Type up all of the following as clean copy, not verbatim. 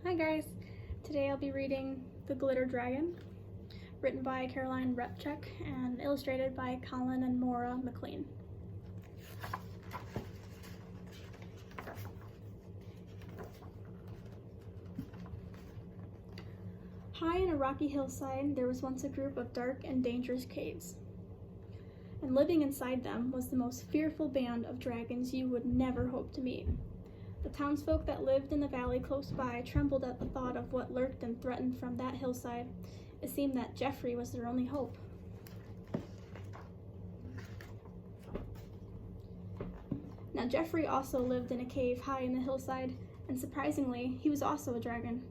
Hi guys! Today I'll be reading The Glitter Dragon, written by Caroline Repchuk and illustrated by Colin and Maura McLean. High in a rocky hillside, there was once a group of dark and dangerous caves. And living inside them was the most fearful band of dragons you would never hope to meet. The townsfolk that lived in the valley close by trembled at the thought of what lurked and threatened from that hillside. It seemed that Geoffrey was their only hope. Now Geoffrey also lived in a cave high in the hillside, and surprisingly, he was also a dragon.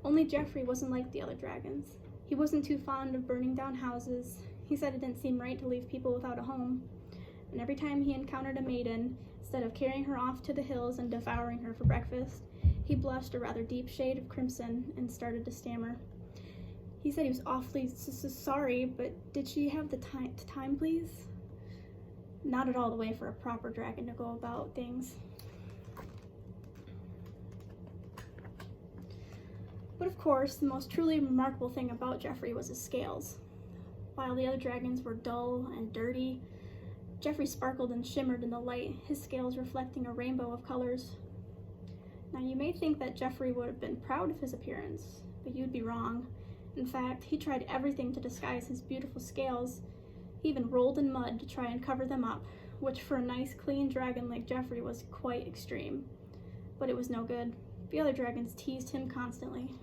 Only Geoffrey wasn't like the other dragons. He wasn't too fond of burning down houses. He said it didn't seem right to leave people without a home. And every time he encountered a maiden, instead of carrying her off to the hills and devouring her for breakfast, he blushed a rather deep shade of crimson and started to stammer. He said he was awfully sorry, but did she have the time, please? Not at all the way for a proper dragon to go about things. But of course, the most truly remarkable thing about Geoffrey was his scales. While the other dragons were dull and dirty, Geoffrey sparkled and shimmered in the light, his scales reflecting a rainbow of colors. Now you may think that Geoffrey would have been proud of his appearance, but you'd be wrong. In fact, he tried everything to disguise his beautiful scales. He even rolled in mud to try and cover them up, which for a nice clean dragon like Geoffrey was quite extreme. But it was no good. The other dragons teased him constantly.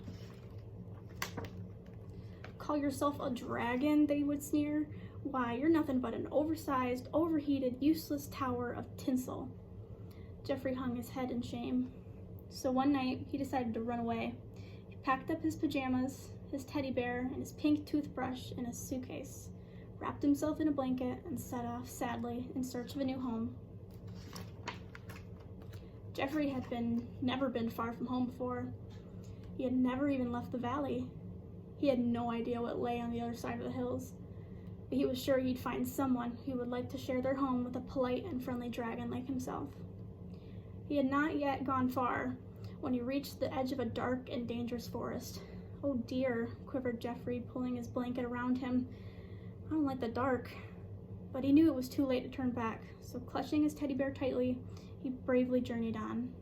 "Call yourself a dragon?" they would sneer. "Why, you're nothing but an oversized, overheated, useless tower of tinsel." Geoffrey hung his head in shame. So one night, he decided to run away. He packed up his pajamas, his teddy bear, and his pink toothbrush in a suitcase, wrapped himself in a blanket, and set off sadly in search of a new home. Geoffrey had never been far from home before. He had never even left the valley. He had no idea what lay on the other side of the hills. But he was sure he'd find someone who would like to share their home with a polite and friendly dragon like himself. He had not yet gone far when he reached the edge of a dark and dangerous forest. "Oh dear," quivered Geoffrey, pulling his blanket around him. "I don't like the dark." But he knew it was too late to turn back, so clutching his teddy bear tightly, he bravely journeyed on.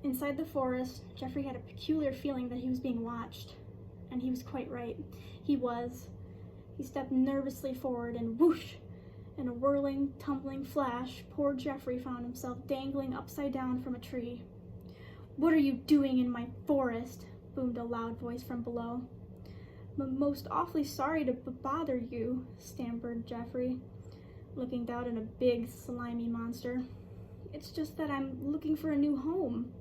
Inside the forest, Geoffrey had a peculiar feeling that he was being watched. And he was quite right. He was. He stepped nervously forward and whoosh! In a whirling, tumbling flash, poor Geoffrey found himself dangling upside down from a tree. "What are you doing in my forest?" boomed a loud voice from below. "I'm most awfully sorry to bother you," stammered Geoffrey, looking down at a big, slimy monster. "It's just that I'm looking for a new home."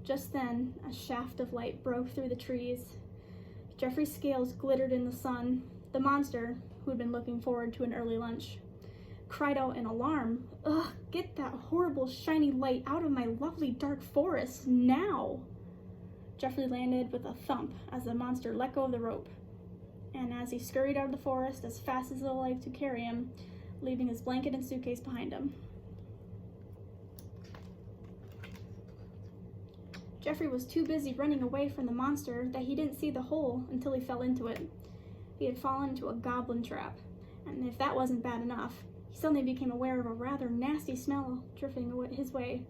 Just then, a shaft of light broke through the trees. Geoffrey's scales glittered in the sun. The monster, who had been looking forward to an early lunch, cried out in alarm, "Ugh, get that horrible shiny light out of my lovely dark forest, now!" Geoffrey landed with a thump as the monster let go of the rope, and as he scurried out of the forest as fast as the light could carry him, leaving his blanket and suitcase behind him. Geoffrey was too busy running away from the monster that he didn't see the hole until he fell into it. He had fallen into a goblin trap, and if that wasn't bad enough, he suddenly became aware of a rather nasty smell drifting his way.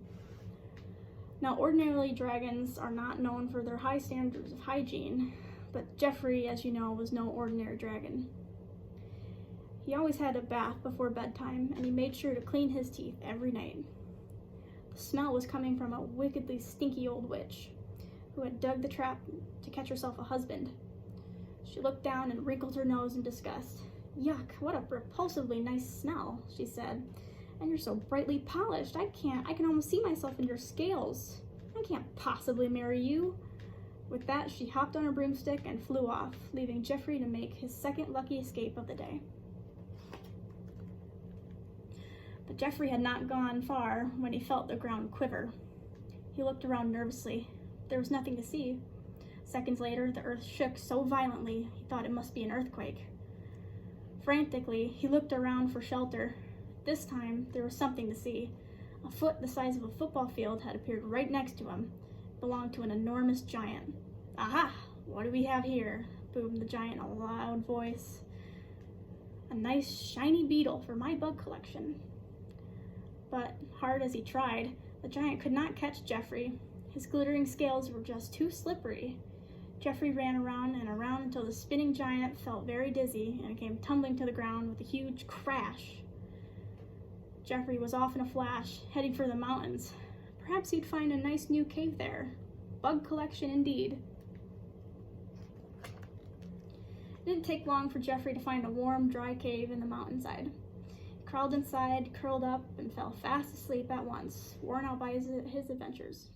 Now, ordinarily, dragons are not known for their high standards of hygiene, but Geoffrey, as you know, was no ordinary dragon. He always had a bath before bedtime, and he made sure to clean his teeth every night. The smell was coming from a wickedly stinky old witch who had dug the trap to catch herself a husband. She looked down and wrinkled her nose in disgust. "Yuck, what a repulsively nice smell," she said. "And you're so brightly polished, I can almost see myself in your scales. I can't possibly marry you." With that, she hopped on her broomstick and flew off, leaving Geoffrey to make his second lucky escape of the day. But Geoffrey had not gone far when he felt the ground quiver. He looked around nervously. There was nothing to see. Seconds later, the earth shook so violently he thought it must be an earthquake. Frantically, he looked around for shelter. This time, there was something to see. A foot the size of a football field had appeared right next to him. It belonged to an enormous giant. "Aha! What do we have here?" boomed the giant in a loud voice. "A nice shiny beetle for my bug collection." But hard as he tried, the giant could not catch Jeffrey. His glittering scales were just too slippery. Jeffrey ran around and around until the spinning giant felt very dizzy and came tumbling to the ground with a huge crash. Jeffrey was off in a flash, heading for the mountains. Perhaps he'd find a nice new cave there. Bug collection indeed. It didn't take long for Jeffrey to find a warm, dry cave in the mountainside. He crawled inside, curled up, and fell fast asleep at once, worn out by his adventures.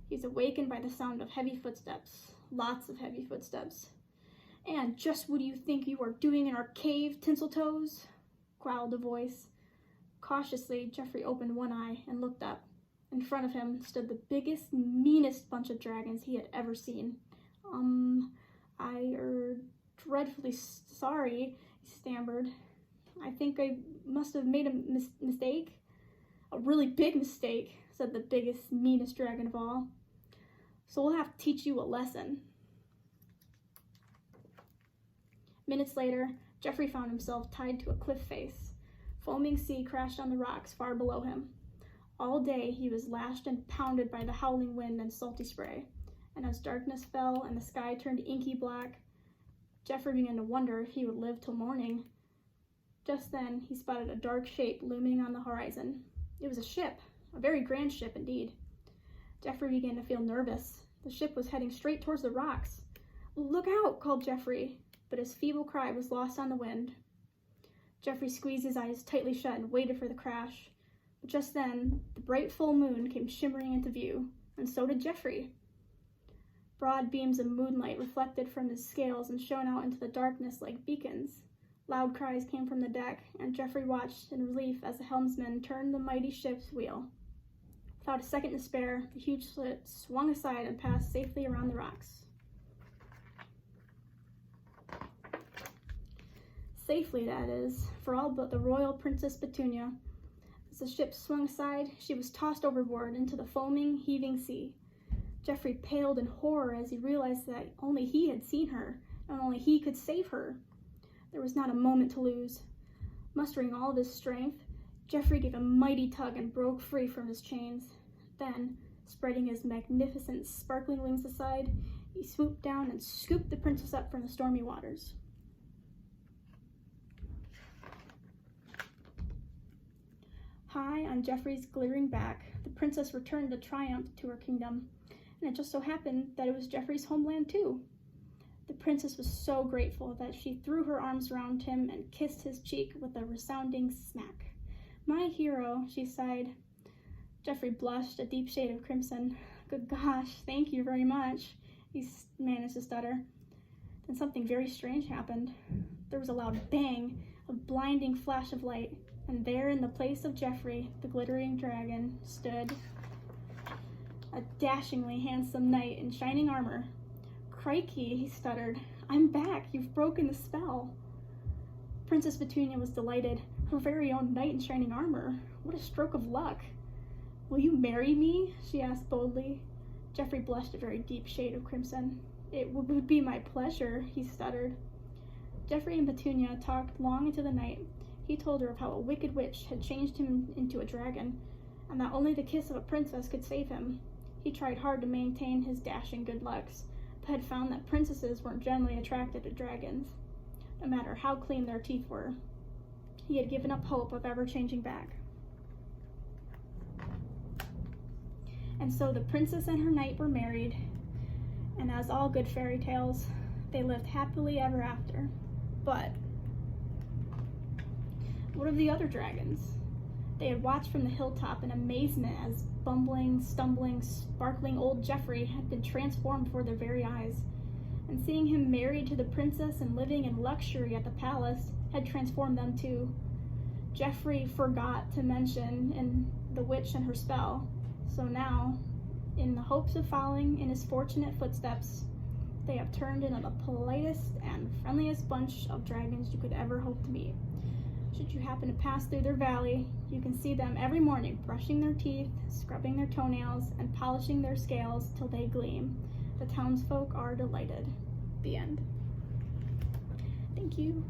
He was awakened by the sound of heavy footsteps, lots of heavy footsteps. "And just what do you think you are doing in our cave, Tinseltoes?" growled a voice. Cautiously, Jeffrey opened one eye and looked up. In front of him stood the biggest, meanest bunch of dragons he had ever seen. Dreadfully sorry," he stammered. "I think I must have made a mistake." "A really big mistake," said the biggest, meanest dragon of all. "So we'll have to teach you a lesson." Minutes later, Jeffrey found himself tied to a cliff face. Foaming sea crashed on the rocks far below him. All day he was lashed and pounded by the howling wind and salty spray, and as darkness fell and the sky turned inky black, Jeffrey began to wonder if he would live till morning. Just then, he spotted a dark shape looming on the horizon. It was a ship, a very grand ship indeed. Jeffrey began to feel nervous. The ship was heading straight towards the rocks. "Look out!" called Jeffrey, but his feeble cry was lost on the wind. Jeffrey squeezed his eyes tightly shut and waited for the crash. But just then, the bright full moon came shimmering into view, and so did Jeffrey. Broad beams of moonlight reflected from his scales and shone out into the darkness like beacons. Loud cries came from the deck, and Jeffrey watched in relief as the helmsman turned the mighty ship's wheel. Without a second to spare, the huge ship swung aside and passed safely around the rocks. Safely, that is, for all but the royal Princess Petunia. As the ship swung aside, she was tossed overboard into the foaming, heaving sea. Jeffrey paled in horror as he realized that only he had seen her, and only he could save her. There was not a moment to lose. Mustering all of his strength, Jeffrey gave a mighty tug and broke free from his chains. Then, spreading his magnificent, sparkling wings aside, he swooped down and scooped the princess up from the stormy waters. High on Jeffrey's glittering back, the princess returned in triumph to her kingdom, and it just so happened that it was Jeffrey's homeland too. The princess was so grateful that she threw her arms around him and kissed his cheek with a resounding smack. "My hero," she sighed. Jeffrey blushed a deep shade of crimson. "Good gosh, thank you very much," he managed to stutter. Then something very strange happened. There was a loud bang, a blinding flash of light, and there in the place of Jeffrey, the glittering dragon, stood a dashingly handsome knight in shining armor. "Crikey," he stuttered. "I'm back. You've broken the spell." Princess Petunia was delighted. Her very own knight in shining armor. What a stroke of luck. "Will you marry me?" she asked boldly. Jeffrey blushed a very deep shade of crimson. "It would be my pleasure," he stuttered. Jeffrey and Petunia talked long into the night. He told her of how a wicked witch had changed him into a dragon, and that only the kiss of a princess could save him. He tried hard to maintain his dashing good looks, but had found that princesses weren't generally attracted to dragons, no matter how clean their teeth were. He had given up hope of ever changing back. And so the princess and her knight were married, and as all good fairy tales, they lived happily ever after. But what of the other dragons? They had watched from the hilltop in amazement as bumbling, stumbling, sparkling old Jeffrey had been transformed before their very eyes, and seeing him married to the princess and living in luxury at the palace had transformed them too. Jeffrey forgot to mention the witch and her spell, so now, in the hopes of following in his fortunate footsteps, they have turned into the politest and friendliest bunch of dragons you could ever hope to meet. Should you happen to pass through their valley, you can see them every morning brushing their teeth, scrubbing their toenails, and polishing their scales till they gleam. The townsfolk are delighted. The end. Thank you.